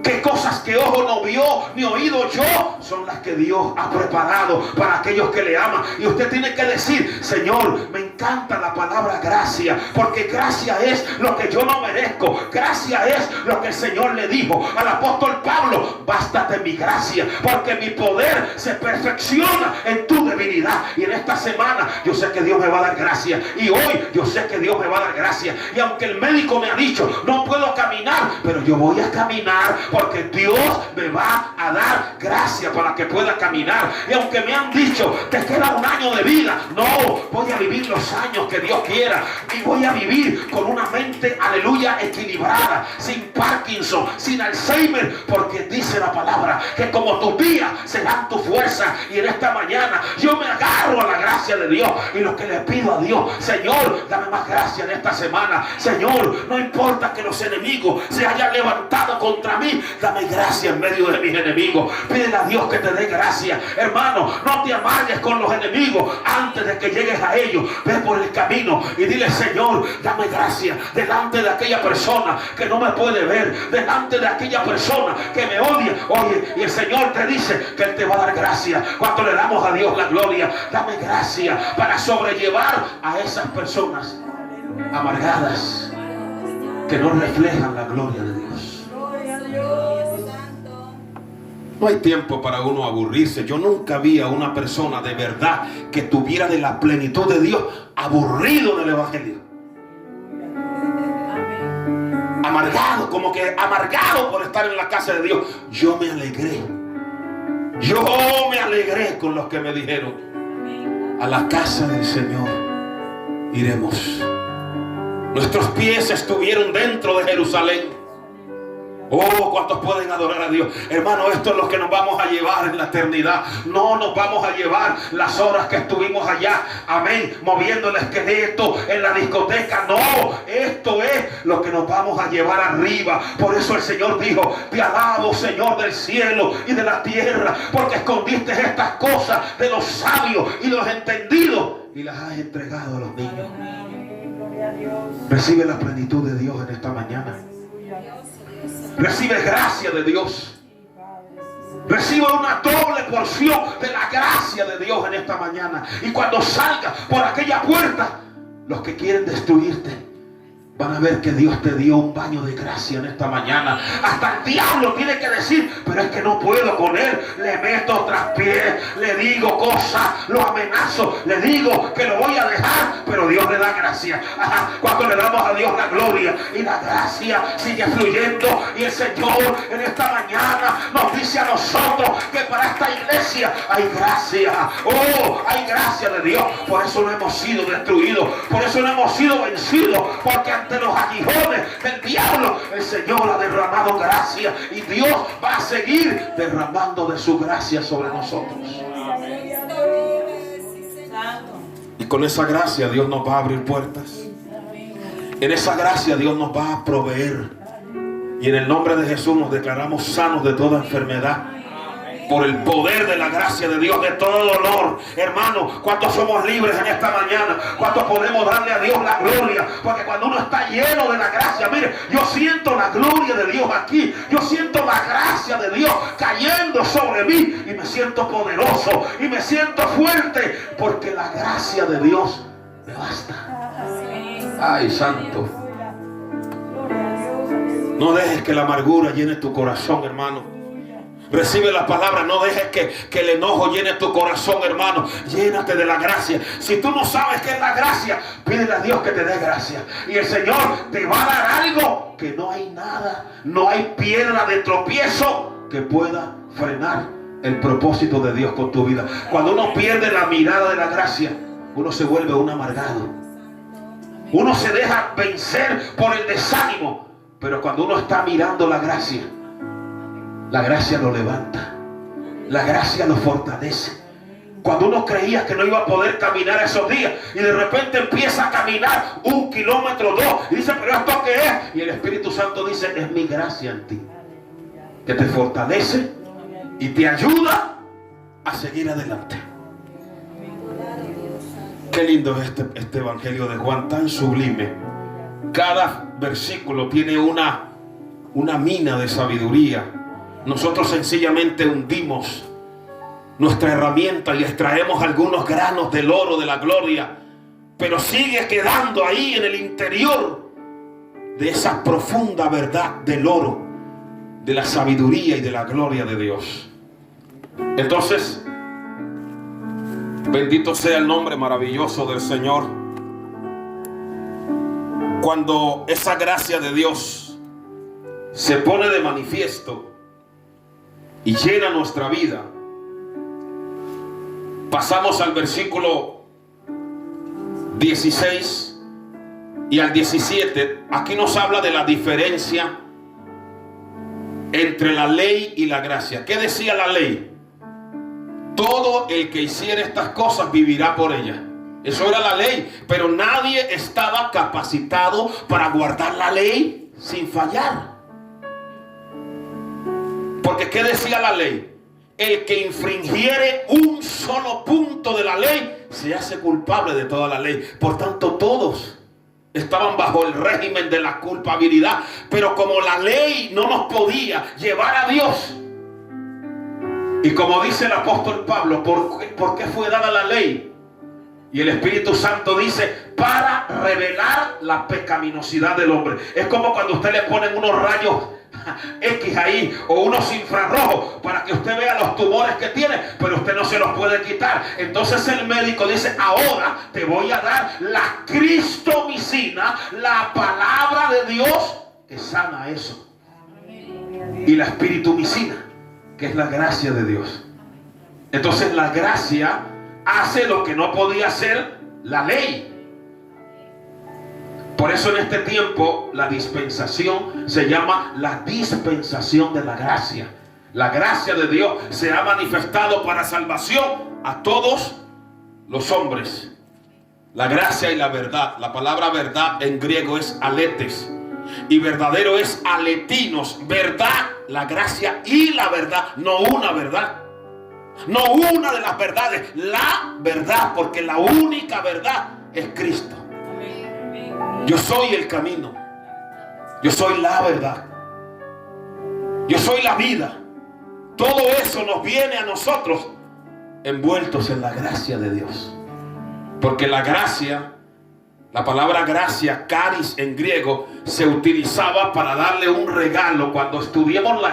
¿Qué cosas que ojo no vio ni oído yo son las que Dios ha preparado para aquellos que le aman? Y usted tiene que decir, Señor, me encanta la palabra gracia, porque gracia es lo que yo no merezco. Gracia es lo que el Señor le dijo al apóstol Pablo, bástate mi gracia, porque mi poder se perfecciona en tu debilidad. Y en esta semana yo sé que Dios me va a dar gracia, y hoy yo sé que Dios me va a dar gracia. Y aunque el médico me ha dicho, no puedo caminar, pero yo voy a caminar, porque Dios me va a dar gracia para que pueda caminar. Y aunque me han dicho, te queda un año de vida, no, voy a vivir los años que Dios quiera, y voy a vivir con una mente, aleluya, equilibrada, sin Parkinson, sin Alzheimer, porque dice la palabra que como tus días serán tu fuerza. Y en esta mañana yo me agarro a la gracia de Dios, y lo que le pido a Dios, Señor, dame más gracia en esta semana. Señor, no importa que los enemigos se hayan levantado contra mí, dame gracia en medio de mis enemigos. Pídele a Dios que te dé gracia. Hermano, no te amargues con los enemigos antes de que llegues a ellos. Ve por el camino y dile, Señor, dame gracia delante de aquella persona que no me puede ver, delante de aquella persona que me odia. Oye, y el Señor te dice que Él te va a dar gracia. Cuando le damos a Dios la gloria, dame gracia para sobrellevar a esas personas amargadas que no reflejan la gloria de Dios. No hay tiempo para uno aburrirse. Yo nunca vi a una persona de verdad que tuviera de la plenitud de Dios aburrido del evangelio. Amargado, como que amargado por estar en la casa de Dios. Yo me alegré. Yo me alegré con los que me dijeron, a la casa del Señor iremos. Nuestros pies estuvieron dentro de Jerusalén. Oh, ¿cuántos pueden adorar a Dios? Hermano, esto es lo que nos vamos a llevar en la eternidad. No nos vamos a llevar las horas que estuvimos allá, amén, moviendo el esqueleto en la discoteca. No, esto es lo que nos vamos a llevar arriba. Por eso el Señor dijo: te alabo, Señor del cielo y de la tierra, porque escondiste estas cosas de los sabios y de los entendidos y las has entregado a los niños. Recibe la plenitud de Dios en esta mañana. Recibe gracia de Dios. Recibe una doble porción de la gracia de Dios en esta mañana. Y cuando salga por aquella puerta, los que quieren destruirte van a ver que Dios te dio un baño de gracia en esta mañana. Hasta el diablo tiene que decir: pero es que no puedo con él. Le meto traspié, le digo cosas, lo amenazo, le digo que lo voy a dejar, pero Dios le da gracia. Cuando le damos a Dios la gloria y la gracia sigue fluyendo, y el Señor en esta mañana nos dice a nosotros que para esta iglesia hay gracia. Oh, hay gracia de Dios. Por eso no hemos sido destruidos, por eso no hemos sido vencidos, porque ante los aguijones del diablo el Señor ha derramado gracia, y Dios va a seguir derramando de su gracia sobre nosotros. Y con esa gracia Dios nos va a abrir puertas. En esa gracia Dios nos va a proveer. Y en el nombre de Jesús nos declaramos sanos de toda enfermedad, por el poder de la gracia de Dios, de todo dolor. Hermano, ¿cuántos somos libres en esta mañana? ¿Cuántos podemos darle a Dios la gloria? Porque cuando uno está lleno de la gracia, mire, yo siento la gloria de Dios aquí. Yo siento la gracia de Dios cayendo sobre mí, y me siento poderoso y me siento fuerte, porque la gracia de Dios me basta. Ay, santo. No dejes que la amargura llene tu corazón, hermano. Recibe la palabra. No dejes que el enojo llene tu corazón, hermano. Llénate de la gracia. Si tú no sabes qué es la gracia, pídele a Dios que te dé gracia, y el Señor te va a dar algo que no hay nada, no hay piedra de tropiezo que pueda frenar el propósito de Dios con tu vida. Cuando uno pierde la mirada de la gracia, uno se vuelve un amargado. Uno se deja vencer por el desánimo. Pero cuando uno está mirando la gracia lo levanta, la gracia lo fortalece. Cuando uno creía que no iba a poder caminar esos días, y de repente empieza a caminar 1 kilómetro, 2, y dice: pero ¿esto qué es? Y el Espíritu Santo dice: es mi gracia en ti, que te fortalece y te ayuda a seguir adelante. Qué lindo es este evangelio de Juan, tan sublime. Cada versículo tiene una mina de sabiduría. Nosotros sencillamente hundimos nuestra herramienta y extraemos algunos granos del oro de la gloria, pero sigue quedando ahí en el interior de esa profunda verdad del oro, de la sabiduría y de la gloria de Dios. Entonces, bendito sea el nombre maravilloso del Señor. Cuando esa gracia de Dios se pone de manifiesto y llena nuestra vida, pasamos al versículo 16 y al 17. Aquí nos habla de la diferencia entre la ley y la gracia. ¿Qué decía la ley? Todo el que hiciera estas cosas vivirá por ellas. Eso era la ley, pero nadie estaba capacitado para guardar la ley sin fallar. Porque ¿qué decía la ley? El que infringiere un solo punto de la ley se hace culpable de toda la ley. Por tanto, todos estaban bajo el régimen de la culpabilidad. Pero como la ley no nos podía llevar a Dios, y como dice el apóstol Pablo, ¿por qué fue dada la ley? Y el Espíritu Santo dice: para revelar la pecaminosidad del hombre. Es como cuando usted le ponen unos rayos X ahí, o unos infrarrojos, para que usted vea los tumores que tiene, pero usted no se los puede quitar. Entonces el médico dice: ahora te voy a dar la cristomicina, la palabra de Dios que sana eso, y la espiritumicina, que es la gracia de Dios. Entonces la gracia hace lo que no podía hacer la ley. Por eso en este tiempo la dispensación se llama la dispensación de la gracia. La gracia de Dios se ha manifestado para salvación a todos los hombres. La gracia y la verdad. La palabra verdad en griego es aletes. Y verdadero es aletinos. Verdad, la gracia y la verdad. No una verdad. No una de las verdades. La verdad. Porque la única verdad es Cristo. Yo soy el camino. Yo soy la verdad. Yo soy la vida. Todo eso nos viene a nosotros envueltos en la gracia de Dios. Porque la gracia, la palabra gracia, caris en griego, se utilizaba para darle un regalo. Cuando estudiemos la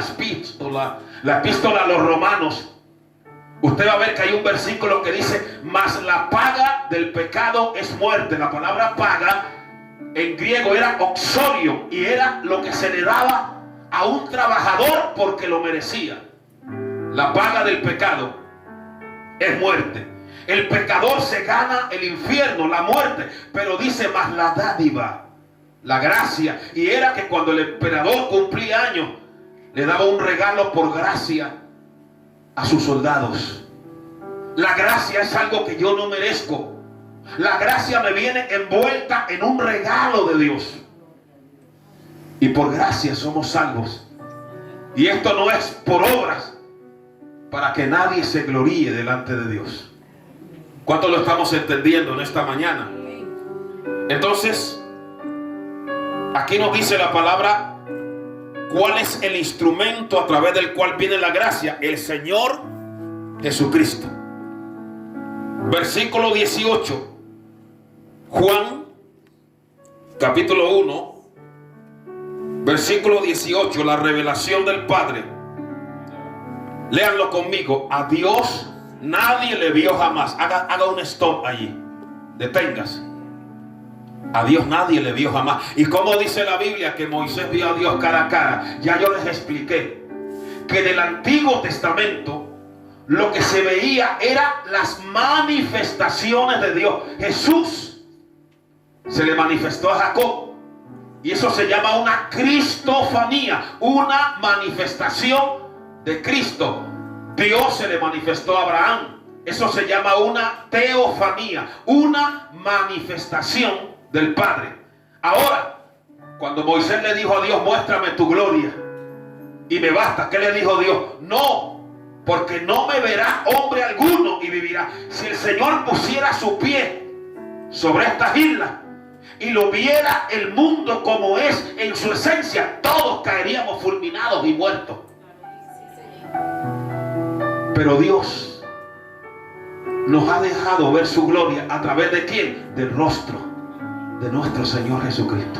epístola a los romanos, usted va a ver que hay un versículo que dice: mas la paga del pecado es muerte. La palabra paga en griego era oxorio, y era lo que se le daba a un trabajador porque lo merecía. La paga del pecado es muerte. El pecador se gana el infierno, la muerte. Pero dice: más la dádiva, la gracia. Y era que cuando el emperador cumplía años, le daba un regalo por gracia a sus soldados. La gracia es algo que yo no merezco. La gracia me viene envuelta en un regalo de Dios. Y por gracia somos salvos. Y esto no es por obras, para que nadie se gloríe delante de Dios. ¿Cuánto lo estamos entendiendo en esta mañana? Entonces, aquí nos dice la palabra cuál es el instrumento a través del cual viene la gracia: el Señor Jesucristo. Versículo 18. Juan, capítulo 1, versículo 18, la revelación del Padre. Léanlo conmigo. A Dios nadie le vio jamás. Haga un stop allí. Deténgase. A Dios nadie le vio jamás. ¿Y cómo dice la Biblia que Moisés vio a Dios cara a cara? Ya yo les expliqué que del Antiguo Testamento lo que se veía eran las manifestaciones de Dios. Jesús se le manifestó a Jacob, y eso se llama una cristofanía, una manifestación de Cristo. Dios se le manifestó a Abraham, eso se llama una teofanía, una manifestación del Padre. Ahora, cuando Moisés le dijo a Dios: muéstrame tu gloria y me basta, ¿qué le dijo Dios? No, porque no me verá hombre alguno y vivirá. Si el Señor pusiera su pie sobre estas islas y lo viera el mundo como es en su esencia, todos caeríamos fulminados y muertos. Pero Dios nos ha dejado ver su gloria a través de ¿quién? Del rostro de nuestro Señor Jesucristo.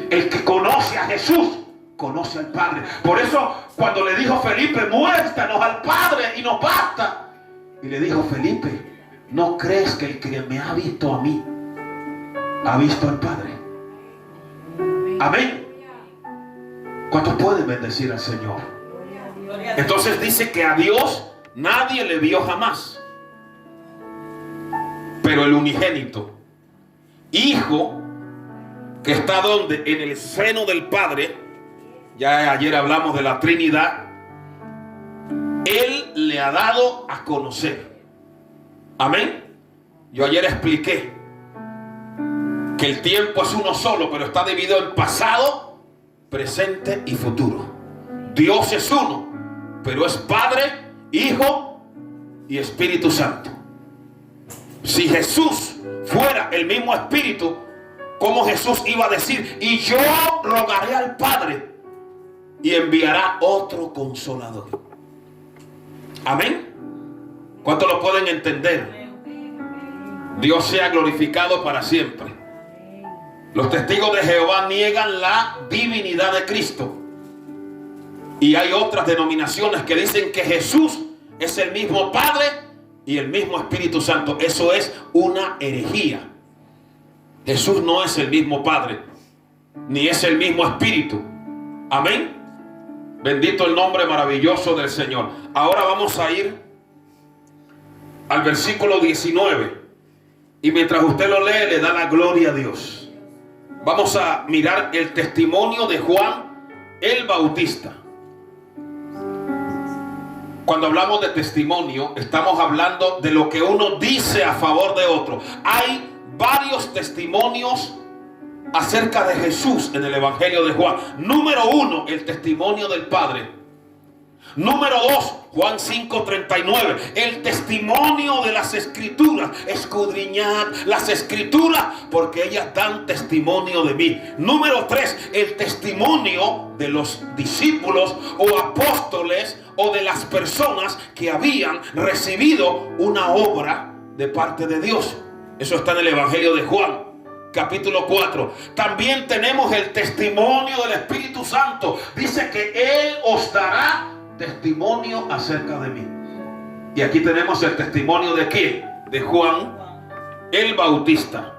El que conoce a Jesús conoce al Padre. Por eso cuando le dijo Felipe: muéstranos al Padre y nos basta, y le dijo: Felipe, ¿no crees que el que me ha visto a mí ha visto al Padre? Amén. ¿Cuántos pueden bendecir al Señor? Entonces dice que a Dios nadie le vio jamás, pero el unigénito, Hijo, que está donde, en el seno del Padre, ya ayer hablamos de la Trinidad, Él le ha dado a conocer. Amén. Yo ayer expliqué que el tiempo es uno solo, pero está dividido en pasado, presente y futuro. Dios es uno, pero es Padre, Hijo y Espíritu Santo. Si Jesús fuera el mismo Espíritu, ¿cómo Jesús iba a decir: y yo rogaré al Padre y enviará otro Consolador? Amén. ¿Cuántos lo pueden entender? Dios sea glorificado para siempre. Los testigos de Jehová niegan la divinidad de Cristo. Y hay otras denominaciones que dicen que Jesús es el mismo Padre y el mismo Espíritu Santo. Eso es una herejía. Jesús no es el mismo Padre, ni es el mismo Espíritu. Amén. Bendito el nombre maravilloso del Señor. Ahora vamos a ir al versículo 19. Y mientras usted lo lee, le da la gloria a Dios. Vamos a mirar el testimonio de Juan el Bautista. Cuando hablamos de testimonio, estamos hablando de lo que uno dice a favor de otro. Hay varios testimonios acerca de Jesús en el Evangelio de Juan. Número 1, el testimonio del Padre. Número 2, Juan 5:39, el testimonio de las Escrituras. Escudriñad las Escrituras porque ellas dan testimonio de mí. Número 3, el testimonio de los discípulos o apóstoles o de las personas que habían recibido una obra de parte de Dios. Eso está en el Evangelio de Juan, capítulo 4. También tenemos el testimonio del Espíritu Santo. Dice que Él os dará testimonio acerca de mí. Y aquí tenemos el testimonio de ¿quién? De Juan el Bautista.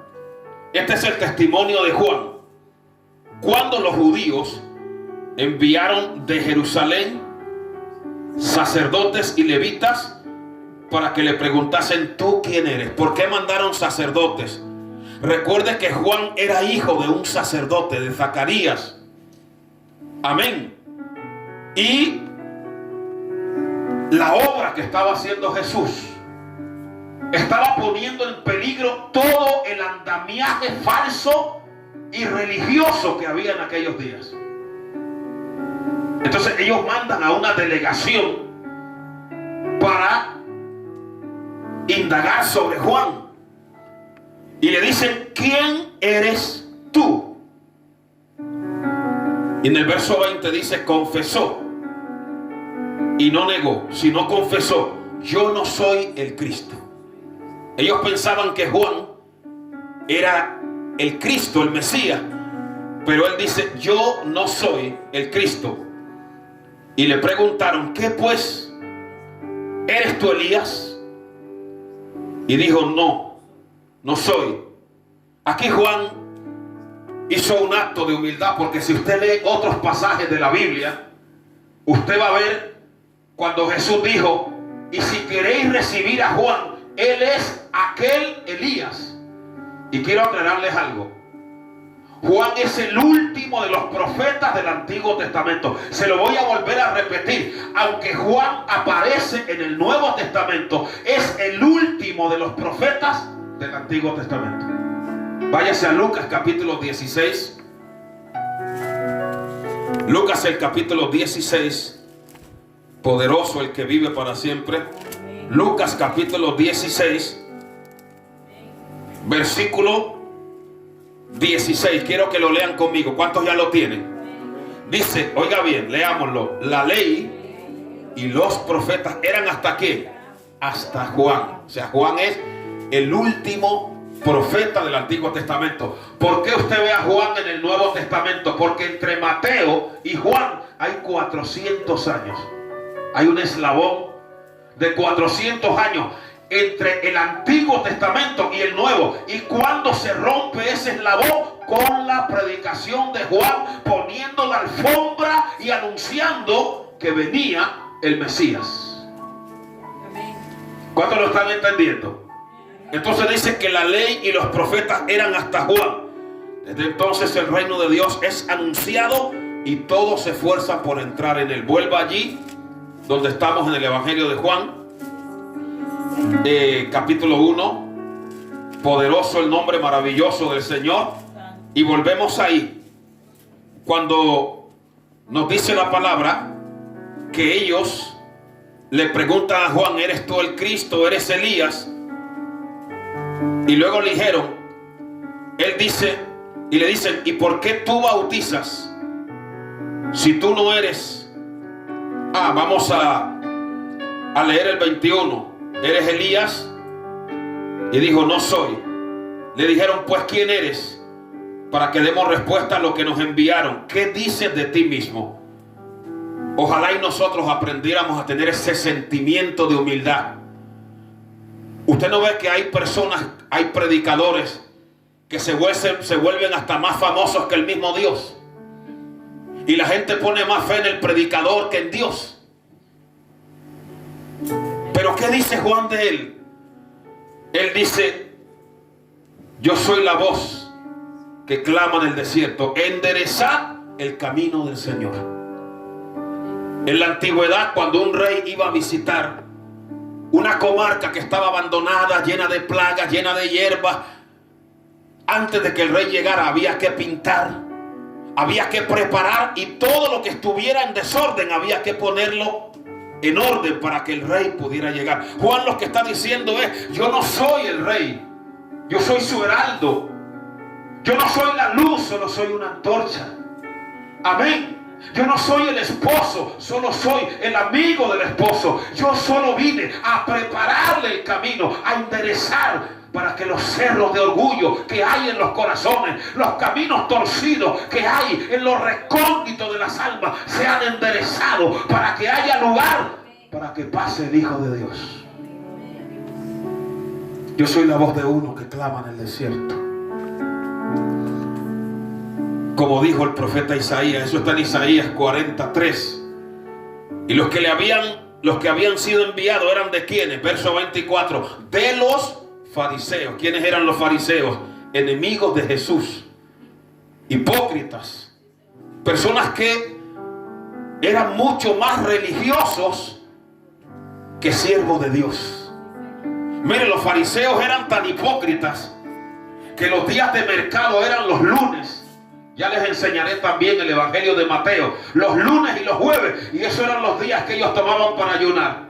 Este es el testimonio de Juan. Cuando los judíos enviaron de Jerusalén sacerdotes y levitas para que le preguntasen: ¿tú quién eres? ¿Por qué mandaron sacerdotes? Recuerde que Juan era hijo de un sacerdote, de Zacarías. Amén. Y la obra que estaba haciendo Jesús estaba poniendo en peligro todo el andamiaje falso y religioso que había en aquellos días. Entonces ellos mandan a una delegación para indagar sobre Juan y le dicen: ¿quién eres tú? Y en el verso 20 dice: confesó. Y no negó, sino confesó: yo no soy el Cristo. Ellos pensaban que Juan era el Cristo, el Mesías. Pero él dice: yo no soy el Cristo. Y le preguntaron: ¿qué pues? ¿Eres tú Elías? Y dijo: no, no soy. Aquí Juan hizo un acto de humildad, porque si usted lee otros pasajes de la Biblia, usted va a ver cuando Jesús dijo: y si queréis recibir a Juan, él es aquel Elías. Y quiero aclararles algo: Juan es el último de los profetas del Antiguo Testamento. Se lo voy a volver a repetir. Aunque Juan aparece en el Nuevo Testamento, es el último de los profetas del Antiguo Testamento. Váyase a Lucas capítulo 16. Lucas el capítulo 16. Poderoso el que vive para siempre. Lucas capítulo 16, versículo 16. Quiero que lo lean conmigo. ¿Cuántos ya lo tienen? Dice, oiga bien, leámoslo. La ley y los profetas eran ¿hasta qué? Hasta Juan. O sea, Juan es el último profeta del Antiguo Testamento. ¿Por qué usted ve a Juan en el Nuevo Testamento? Porque entre Mateo y Juan hay 400 años. Hay un eslabón de 400 años entre el Antiguo Testamento y el Nuevo. Y cuando se rompe ese eslabón, con la predicación de Juan, poniendo la alfombra y anunciando que venía el Mesías. ¿Cuántos lo están entendiendo? Entonces dice que la ley y los profetas eran hasta Juan. Desde entonces el reino de Dios es anunciado y todos se esfuerzan por entrar en él. Vuelva allí donde estamos en el Evangelio de Juan, capítulo 1. Poderoso el nombre maravilloso del Señor. Y volvemos ahí cuando nos dice la palabra que ellos le preguntan a Juan: ¿eres tú el Cristo? ¿Eres Elías? Y luego le dijeron, él dice, y le dicen: ¿y por qué tú bautizas si tú no eres? Vamos a leer el 21. ¿Eres Elías? Y dijo: no soy. Le dijeron: pues ¿quién eres? Para que demos respuesta a lo que nos enviaron. ¿Qué dices de ti mismo? Ojalá y nosotros aprendiéramos a tener ese sentimiento de humildad. Usted no ve que hay personas, hay predicadores que se vuelven hasta más famosos que el mismo Dios. Y la gente pone más fe en el predicador que en Dios. Pero ¿qué dice Juan de él? Él dice: yo soy la voz que clama en el desierto: enderezad el camino del Señor. En la antigüedad, cuando un rey iba a visitar una comarca que estaba abandonada, llena de plagas, llena de hierbas, antes de que el rey llegara había que pintar, había que preparar, y todo lo que estuviera en desorden había que ponerlo en orden para que el rey pudiera llegar. Juan lo que está diciendo es: yo no soy el rey, yo soy su heraldo. Yo no soy la luz, solo soy una antorcha. Amén. Yo no soy el esposo, solo soy el amigo del esposo. Yo solo vine a prepararle el camino, a enderezar, para que los cerros de orgullo que hay en los corazones, los caminos torcidos que hay en los recónditos de las almas, sean enderezados, para que haya lugar para que pase el Hijo de Dios. Yo soy la voz de uno que clama en el desierto. Como dijo el profeta Isaías, eso está en Isaías 43. Y los que habían sido enviados eran de quienes, verso 24, de los fariseos. ¿Quiénes eran los fariseos? Enemigos de Jesús, hipócritas, personas que eran mucho más religiosos que siervos de Dios. Miren, los fariseos eran tan hipócritas que los días de mercado eran los lunes. Ya les enseñaré también el Evangelio de Mateo. Los lunes y los jueves. Y esos eran los días que ellos tomaban para ayunar.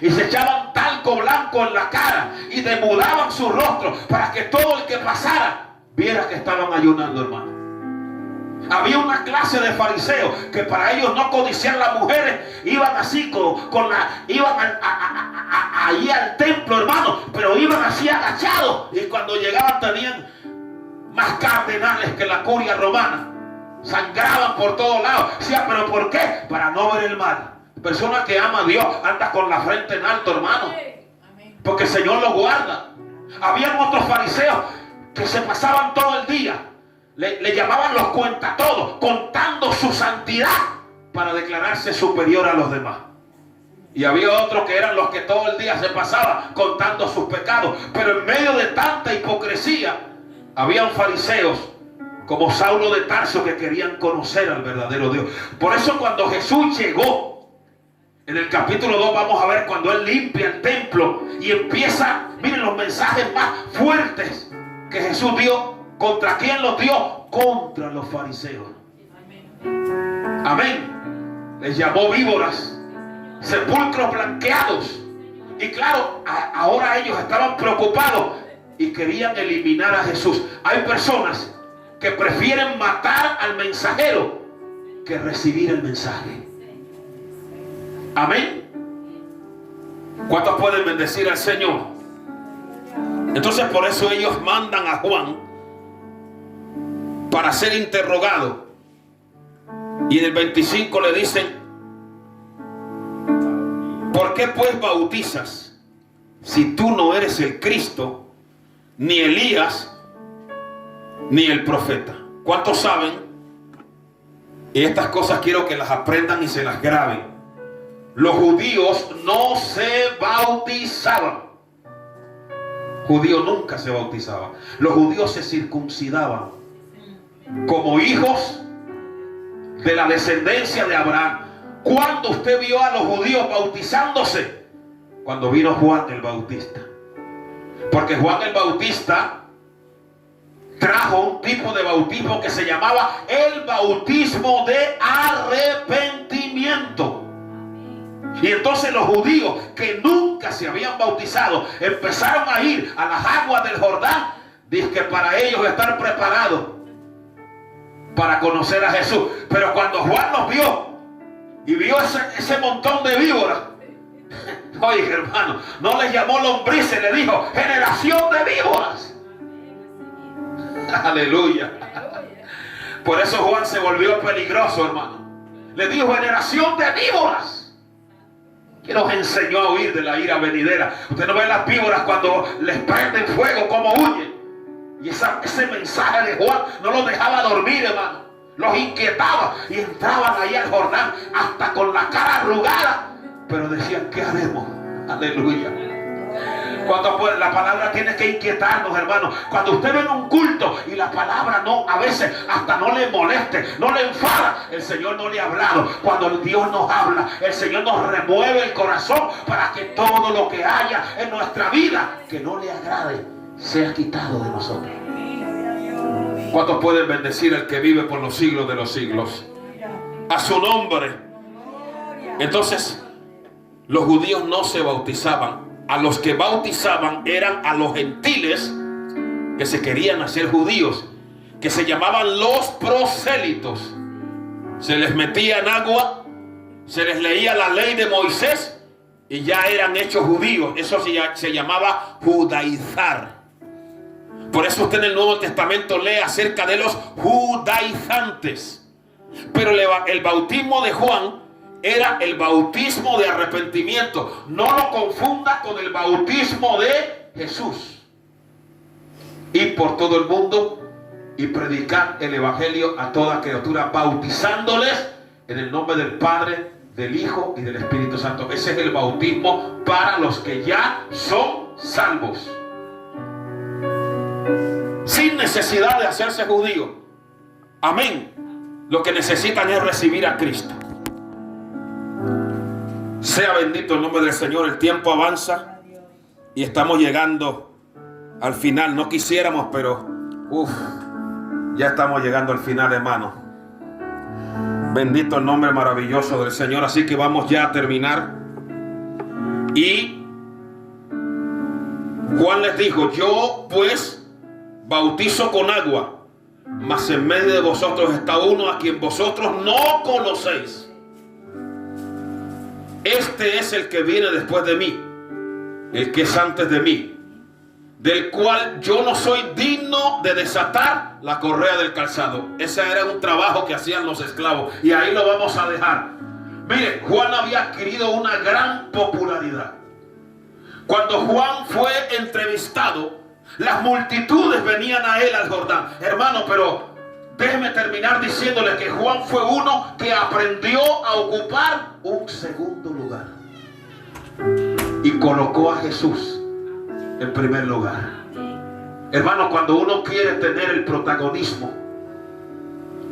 Y se echaban talco blanco en la cara y demudaban su rostro para que todo el que pasara viera que estaban ayunando, hermano. Había una clase de fariseos que para ellos no codiciar las mujeres, iban así iban ahí al templo, hermano, pero iban así agachados, y cuando llegaban tenían más cardenales que la curia romana. Sangraban por todos lados. Decía, ¿pero por qué? Para no ver el mal. Persona que ama a Dios anda con la frente en alto, hermano, porque el Señor lo guarda. Habían otros fariseos que se pasaban todo el día, le llamaban los cuentatodos, contando su santidad para declararse superior a los demás. Y había otros que eran los que todo el día se pasaban contando sus pecados. Pero en medio de tanta hipocresía, habían fariseos como Saulo de Tarso que querían conocer al verdadero Dios. Por eso cuando Jesús llegó, en el capítulo 2 vamos a ver cuando Él limpia el templo y empieza, miren los mensajes más fuertes que Jesús dio. ¿Contra quién los dio? Contra los fariseos. Amén. Les llamó víboras, sepulcros blanqueados. Y claro, ahora ellos estaban preocupados y querían eliminar a Jesús. Hay personas que prefieren matar al mensajero que recibir el mensaje. Amén. ¿Cuántos pueden bendecir al Señor? Entonces por eso ellos mandan a Juan para ser interrogado. Y en el 25 le dicen: ¿por qué pues bautizas si tú no eres el Cristo, ni Elías, ni el profeta? ¿Cuántos saben? Y estas cosas quiero que las aprendan y se las graben. Los judíos no se bautizaban. Judío nunca se bautizaba. Los judíos se circuncidaban como hijos de la descendencia de Abraham. ¿Cuándo usted vio a los judíos bautizándose? Cuando vino Juan el Bautista. Porque Juan el Bautista trajo un tipo de bautismo que se llamaba el bautismo de arrepentimiento. Y entonces los judíos que nunca se habían bautizado empezaron a ir a las aguas del Jordán, dizque para ellos estar preparados para conocer a Jesús. Pero cuando Juan los vio y vio ese montón de víboras, oye, hermano, no les llamó lombrices, le dijo generación de víboras. Aleluya. Por eso Juan se volvió peligroso, hermano. Le dijo generación de víboras. Que nos enseñó a huir de la ira venidera. Usted no ve las víboras cuando les prenden fuego, cómo huyen. Y ese mensaje de Juan no los dejaba dormir, hermano. Los inquietaba y entraban ahí al Jordán hasta con la cara arrugada. Pero decían, ¿qué haremos? Aleluya. La palabra tiene que inquietarnos, hermano. Cuando usted ve un culto y la palabra a veces hasta no le moleste, no le enfada, el Señor no le ha hablado. Cuando Dios nos habla, el Señor nos remueve el corazón para que todo lo que haya en nuestra vida que no le agrade sea quitado de nosotros. ¿Cuántos pueden bendecir al que vive por los siglos de los siglos? A su nombre. Entonces, los judíos no se bautizaban. A los que bautizaban eran a los gentiles que se querían hacer judíos, que se llamaban los prosélitos. Se les metía en agua, se les leía la ley de Moisés y ya eran hechos judíos. Eso se llamaba judaizar. Por eso usted en el Nuevo Testamento lee acerca de los judaizantes. Pero el bautismo de Juan era el bautismo de arrepentimiento. No lo confunda con el bautismo de Jesús. Ir por todo el mundo y predicar el evangelio a toda criatura, bautizándoles en el nombre del Padre, del Hijo y del Espíritu Santo. Ese es el bautismo para los que ya son salvos, sin necesidad de hacerse judío. Amén. Lo que necesitan es recibir a Cristo. Sea bendito el nombre del Señor. El tiempo avanza y estamos llegando al final. No quisiéramos, pero ya estamos llegando al final, hermano. Bendito el nombre maravilloso del Señor. Así que vamos ya a terminar. Y Juan les dijo: yo pues bautizo con agua, mas en medio de vosotros está uno a quien vosotros no conocéis. Este es el que viene después de mí, el que es antes de mí, del cual yo no soy digno de desatar la correa del calzado. Ese era un trabajo que hacían los esclavos, y ahí lo vamos a dejar. Mire, Juan había adquirido una gran popularidad. Cuando Juan fue entrevistado, las multitudes venían a él al Jordán. Hermano, pero déjeme terminar diciéndole que Juan fue uno que aprendió a ocupar un segundo lugar y colocó a Jesús en primer lugar. Hermano, cuando uno quiere tener el protagonismo,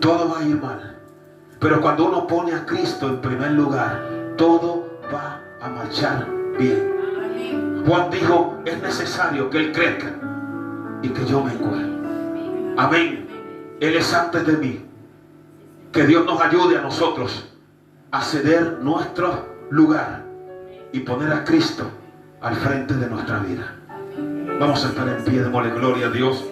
todo va a ir mal. Pero cuando uno pone a Cristo en primer lugar, todo va a marchar bien. Juan dijo: es necesario que Él crezca y que yo mengue. Amén. Él es antes de mí. Que Dios nos ayude a nosotros a ceder nuestro lugar y poner a Cristo al frente de nuestra vida. Vamos a estar en pie, démosle gloria a Dios.